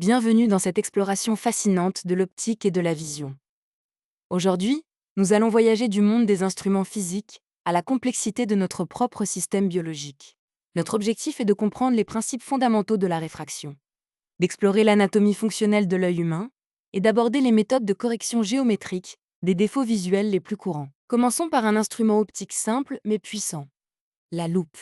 Bienvenue dans cette exploration fascinante de l'optique et de la vision. Aujourd'hui, nous allons voyager du monde des instruments physiques à la complexité de notre propre système biologique. Notre objectif est de comprendre les principes fondamentaux de la réfraction, d'explorer l'anatomie fonctionnelle de l'œil humain et d'aborder les méthodes de correction géométrique des défauts visuels les plus courants. Commençons par un instrument optique simple mais puissant, la loupe.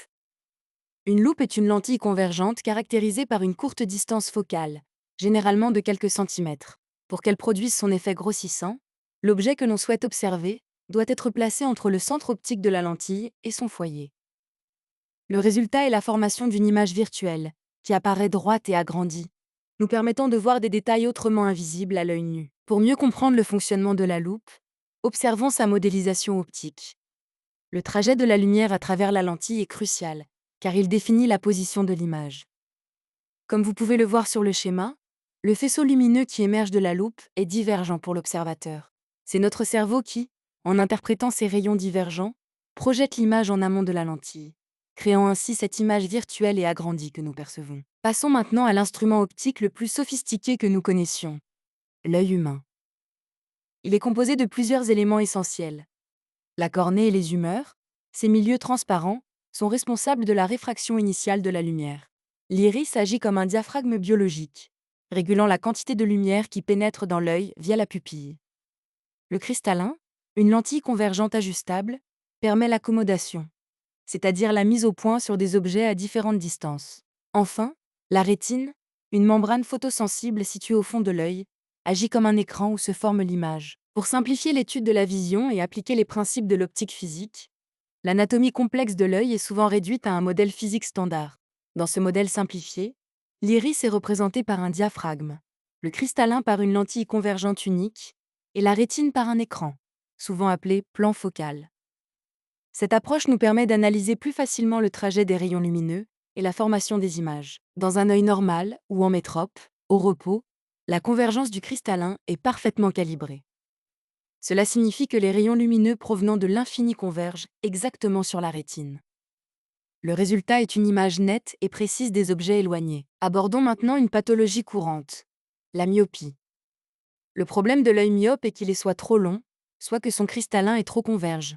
Une loupe est une lentille convergente caractérisée par une courte distance focale, généralement de quelques centimètres. Pour qu'elle produise son effet grossissant, l'objet que l'on souhaite observer doit être placé entre le centre optique de la lentille et son foyer. Le résultat est la formation d'une image virtuelle, qui apparaît droite et agrandie, nous permettant de voir des détails autrement invisibles à l'œil nu. Pour mieux comprendre le fonctionnement de la loupe, observons sa modélisation optique. Le trajet de la lumière à travers la lentille est crucial, car il définit la position de l'image. Comme vous pouvez le voir sur le schéma, le faisceau lumineux qui émerge de la loupe est divergent pour l'observateur. C'est notre cerveau qui, en interprétant ces rayons divergents, projette l'image en amont de la lentille, créant ainsi cette image virtuelle et agrandie que nous percevons. Passons maintenant à l'instrument optique le plus sophistiqué que nous connaissions, l'œil humain. Il est composé de plusieurs éléments essentiels. La cornée et les humeurs, ces milieux transparents, sont responsables de la réfraction initiale de la lumière. L'iris agit comme un diaphragme biologique, régulant la quantité de lumière qui pénètre dans l'œil via la pupille. Le cristallin, une lentille convergente ajustable, permet l'accommodation, c'est-à-dire la mise au point sur des objets à différentes distances. Enfin, la rétine, une membrane photosensible située au fond de l'œil, agit comme un écran où se forme l'image. Pour simplifier l'étude de la vision et appliquer les principes de l'optique physique, l'anatomie complexe de l'œil est souvent réduite à un modèle physique standard. Dans ce modèle simplifié, l'iris est représenté par un diaphragme, le cristallin par une lentille convergente unique et la rétine par un écran, souvent appelé plan focal. Cette approche nous permet d'analyser plus facilement le trajet des rayons lumineux et la formation des images. Dans un œil normal ou en métrope, au repos, la convergence du cristallin est parfaitement calibrée. Cela signifie que les rayons lumineux provenant de l'infini convergent exactement sur la rétine. Le résultat est une image nette et précise des objets éloignés. Abordons maintenant une pathologie courante, la myopie. Le problème de l'œil myope est qu'il est soit trop long, soit que son cristallin est trop converge.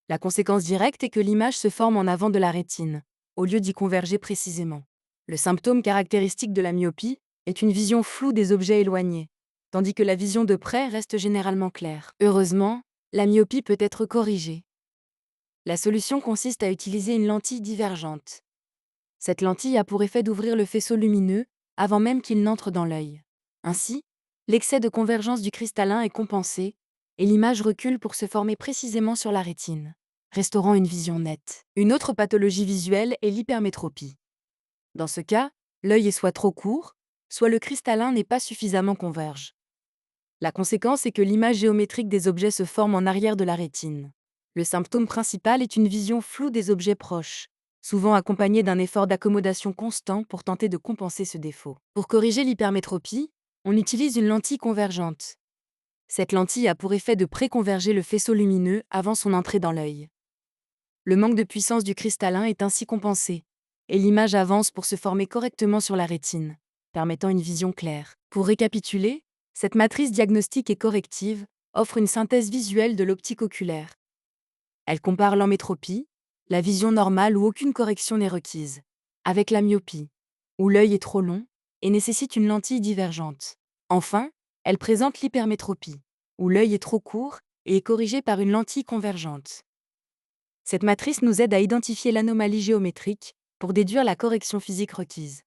La conséquence directe est que l'image se forme en avant de la rétine, au lieu d'y converger précisément. Le symptôme caractéristique de la myopie est une vision floue des objets éloignés, tandis que la vision de près reste généralement claire. Heureusement, la myopie peut être corrigée. La solution consiste à utiliser une lentille divergente. Cette lentille a pour effet d'ouvrir le faisceau lumineux avant même qu'il n'entre dans l'œil. Ainsi, l'excès de convergence du cristallin est compensé et l'image recule pour se former précisément sur la rétine, restaurant une vision nette. Une autre pathologie visuelle est l'hypermétropie. Dans ce cas, l'œil est soit trop court, soit le cristallin n'est pas suffisamment converge. La conséquence est que l'image géométrique des objets se forme en arrière de la rétine. Le symptôme principal est une vision floue des objets proches, souvent accompagnée d'un effort d'accommodation constant pour tenter de compenser ce défaut. Pour corriger l'hypermétropie, on utilise une lentille convergente. Cette lentille a pour effet de préconverger le faisceau lumineux avant son entrée dans l'œil. Le manque de puissance du cristallin est ainsi compensé, et l'image avance pour se former correctement sur la rétine, permettant une vision claire. Pour récapituler, cette matrice diagnostique et corrective offre une synthèse visuelle de l'optique oculaire. Elle compare l'emmétropie, la vision normale où aucune correction n'est requise, avec la myopie, où l'œil est trop long et nécessite une lentille divergente. Enfin, elle présente l'hypermétropie, où l'œil est trop court et est corrigé par une lentille convergente. Cette matrice nous aide à identifier l'anomalie géométrique pour déduire la correction physique requise.